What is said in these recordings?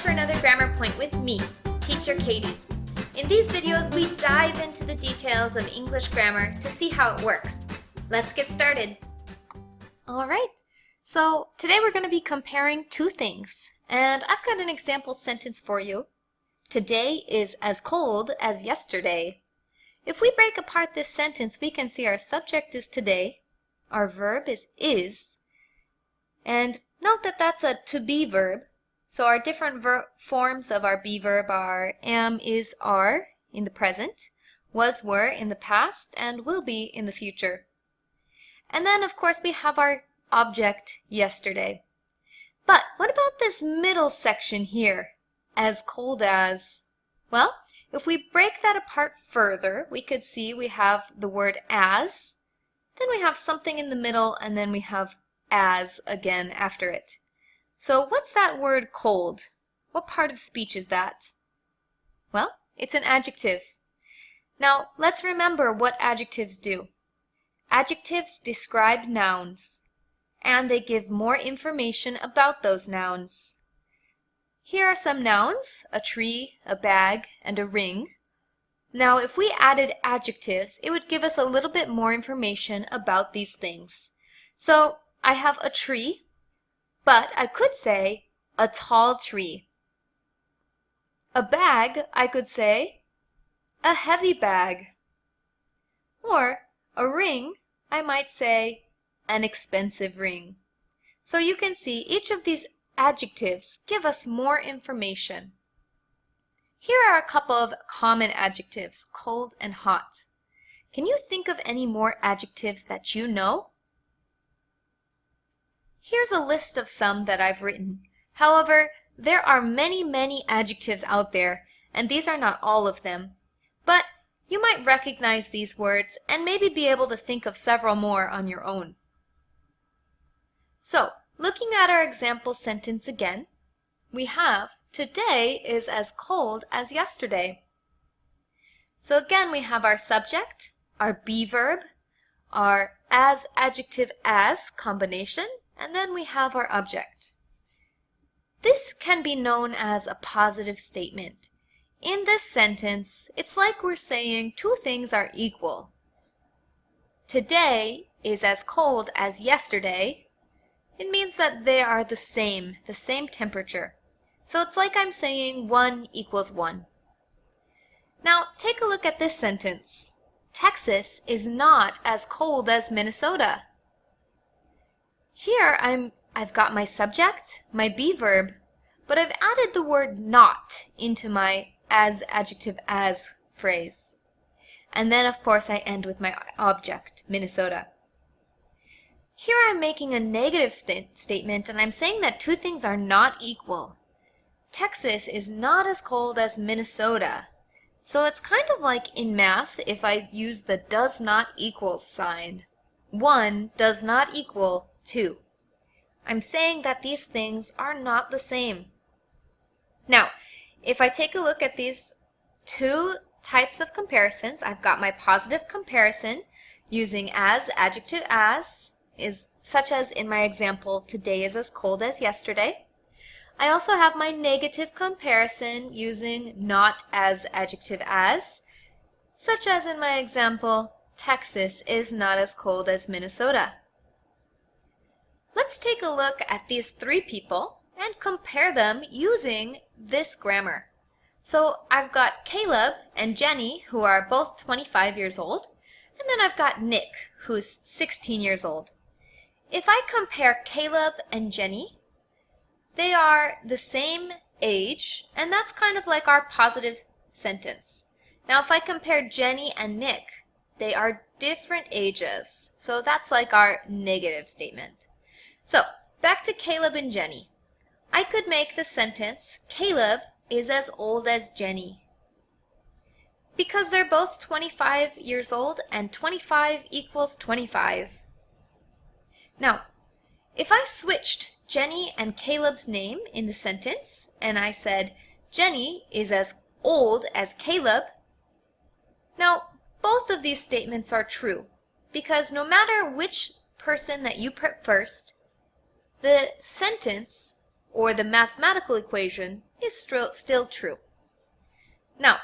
for another grammar point with me, Teacher Katie. In these videos, we dive into the details of English grammar to see how it works. Let's get started. Alright, so today we're going to be comparing two things, and I've got an example sentence for you. Today is as cold as yesterday. If we break apart this sentence, we can see our subject is today, our verb is, and note that that's a to be verb. So our different forms of our be verb are am, is, are in the present, was, were in the past, and will be in the future. And then of course we have our object yesterday. But what about this middle section here? As cold as? Well, if we break that apart further, we could see we have the word as, then we have something in the middle, and then we have as again after it. So what's that word cold? What part of speech is that? Well, it's an adjective. Now, let's remember what adjectives do. Adjectives describe nouns, and they give more information about those nouns. Here are some nouns, a tree, a bag, and a ring. Now, if we added adjectives, it would give us a little bit more information about these things. So, I have a tree, but I could say a tall tree. A bag, I could say a heavy bag. Or a ring, I might say an expensive ring. So you can see each of these adjectives give us more information. Here are a couple of common adjectives, cold and hot. Can you think of any more adjectives that you know? Here's a list of some that I've written. However, there are many adjectives out there, and these are not all of them. But you might recognize these words and maybe be able to think of several more on your own. So, looking at our example sentence again, we have today is as cold as yesterday. So again, we have our subject, our be verb, our as adjective as combination, and then we have our object. This can be known as a positive statement. In this sentence, it's like we're saying two things are equal. Today is as cold as yesterday. It means that they are the same temperature. So it's like I'm saying 1 equals 1. Now, take a look at this sentence. Texas is not as cold as Minnesota. Here I've got my subject, my be verb, but I've added the word not into my as adjective as phrase. And then of course I end with my object, Minnesota. Here I'm making a negative statement, and I'm saying that two things are not equal. Texas is not as cold as Minnesota. So it's kind of like in math if I use the does not equal sign. 1 does not equal 2. I'm saying that these things are not the same. Now, if I take a look at these two types of comparisons, I've got my positive comparison using as adjective as, such as in my example, today is as cold as yesterday. I also have my negative comparison using not as adjective as, such as in my example, Texas is not as cold as Minnesota. Let's take a look at these three people and compare them using this grammar. So I've got Caleb and Jenny, who are both 25 years old, and then I've got Nick, who's 16 years old. If I compare Caleb and Jenny, they are the same age, and that's kind of like our positive sentence. Now if I compare Jenny and Nick, they are different ages, so that's like our negative statement. So, back to Caleb and Jenny. I could make the sentence, Caleb is as old as Jenny. Because they're both 25 years old, and 25 equals 25. Now, if I switched Jenny and Caleb's name in the sentence, and I said, Jenny is as old as Caleb, now, both of these statements are true, because no matter which person that you put first, the sentence or the mathematical equation is still true. Now,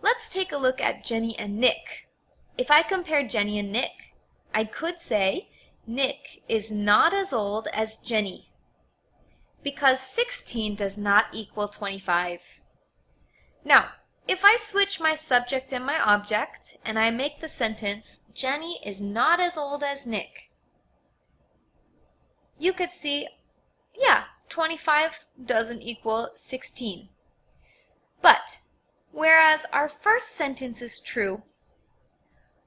let's take a look at Jenny and Nick. If I compare Jenny and Nick, I could say Nick is not as old as Jenny, because 16 does not equal 25. Now, if I switch my subject and my object, and I make the sentence, Jenny is not as old as Nick, you could see, yeah, 25 doesn't equal 16. But, whereas our first sentence is true,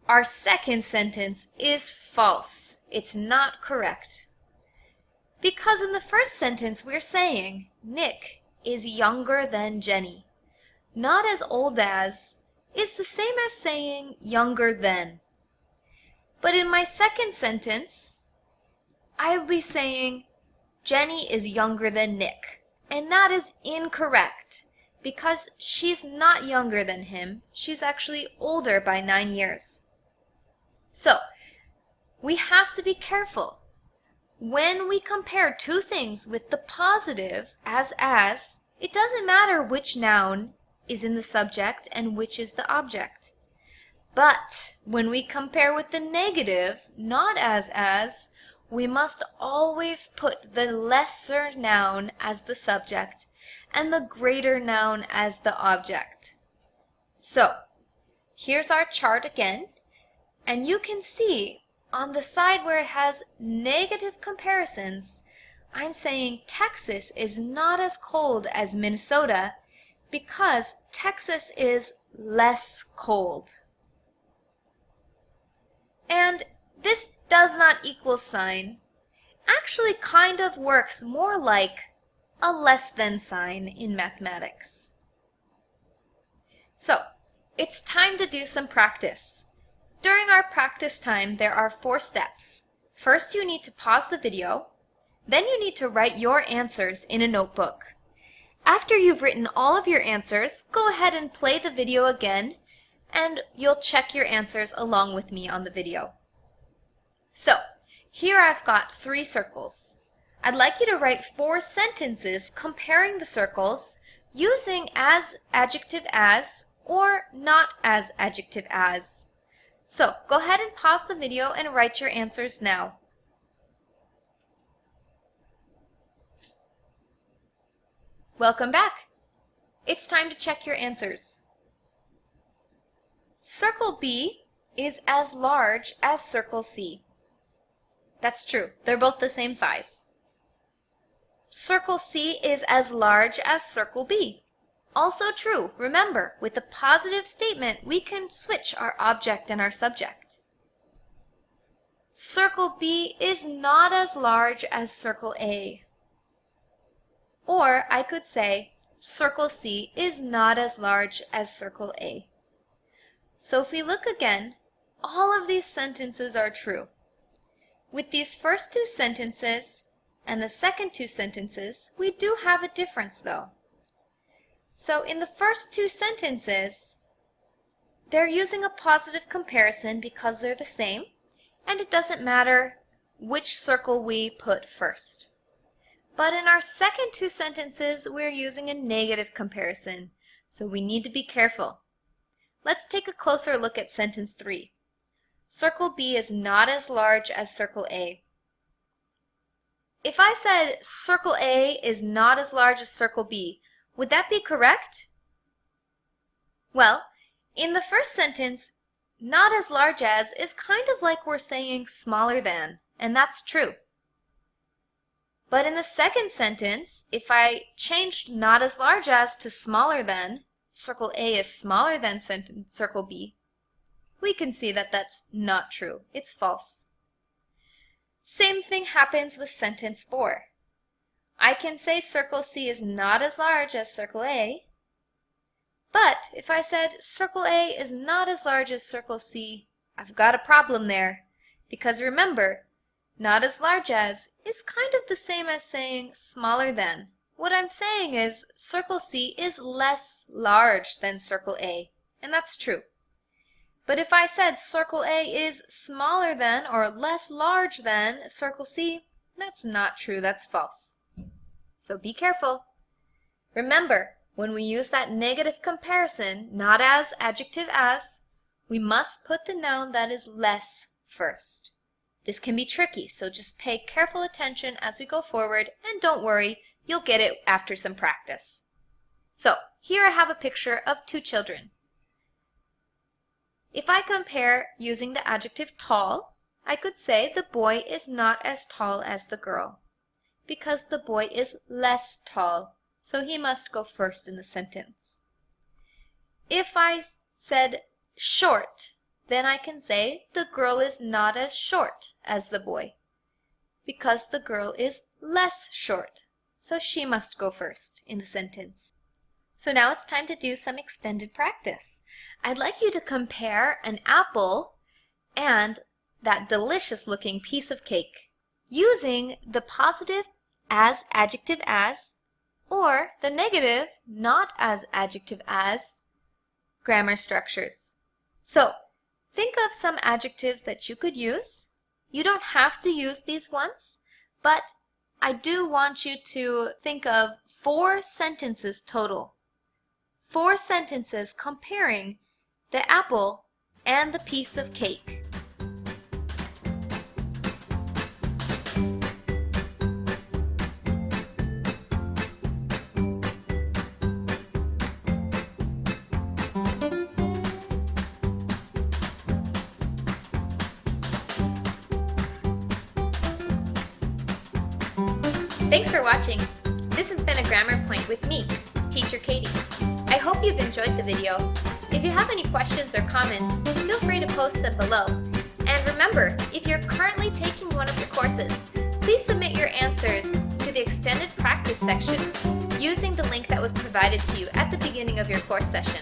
our second sentence is false. It's not correct. Because in the first sentence we're saying Nick is younger than Jenny. Not as old as is the same as saying younger than. But in my second sentence, I'll be saying Jenny is younger than Nick. And that is incorrect because she's not younger than him. She's actually older by 9 years. So, we have to be careful. When we compare two things with the positive as, it doesn't matter which noun is in the subject and which is the object. But when we compare with the negative, not as, we must always put the lesser noun as the subject and the greater noun as the object. So, here's our chart again, and you can see on the side where it has negative comparisons, I'm saying Texas is not as cold as Minnesota because Texas is less cold. And this does not equal sign actually kind of works more like a less than sign in mathematics. So, it's time to do some practice. During our practice time, there are 4 steps. First, you need to pause the video. Then you need to write your answers in a notebook. After you've written all of your answers, go ahead and play the video again, and you'll check your answers along with me on the video. So, here I've got 3 circles. I'd like you to write 4 sentences comparing the circles using as adjective as or not as adjective as. So, go ahead and pause the video and write your answers now. Welcome back. It's time to check your answers. Circle B is as large as circle C. That's true. They're both the same size. Circle C is as large as circle B. Also true. Remember, with a positive statement, we can switch our object and our subject. Circle B is not as large as circle A. Or I could say, circle C is not as large as circle A. So if we look again, all of these sentences are true. With these first 2 sentences and the second 2 sentences, we do have a difference though. So in the first 2 sentences, they're using a positive comparison because they're the same, and it doesn't matter which circle we put first. But in our second 2 sentences, we're using a negative comparison, so we need to be careful. Let's take a closer look at sentence 3. Circle B is not as large as circle A. If I said circle A is not as large as circle B, would that be correct? Well, in the first sentence, not as large as is kind of like we're saying smaller than, and that's true. But in the second sentence, if I changed not as large as to smaller than, circle A is smaller than circle B, we can see that that's not true. It's false. Same thing happens with sentence 4. I can say circle C is not as large as circle A, but if I said circle A is not as large as circle C, I've got a problem there. Because remember, not as large as is kind of the same as saying smaller than. What I'm saying is circle C is less large than circle A, and that's true. But if I said circle A is smaller than or less large than circle C, that's not true, that's false. So be careful. Remember, when we use that negative comparison, not as, adjective as, we must put the noun that is less first. This can be tricky, so just pay careful attention as we go forward, and don't worry, you'll get it after some practice. So, here I have a picture of two children. If I compare using the adjective tall, I could say the boy is not as tall as the girl, because the boy is less tall, so he must go first in the sentence. If I said short, then I can say the girl is not as short as the boy, because the girl is less short, so she must go first in the sentence. So now it's time to do some extended practice. I'd like you to compare an apple and that delicious looking piece of cake using the positive as adjective as or the negative not as adjective as grammar structures. So think of some adjectives that you could use. You don't have to use these ones, but I do want you to think of 4 sentences total. 4 sentences comparing the apple and the piece of cake. Thanks for watching. This has been a Grammar Point with me, Teacher Katie. I hope you've enjoyed the video. If you have any questions or comments, feel free to post them below. And remember, if you're currently taking one of the courses, please submit your answers to the extended practice section using the link that was provided to you at the beginning of your course session.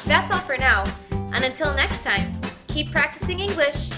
That's all for now, and until next time, keep practicing English!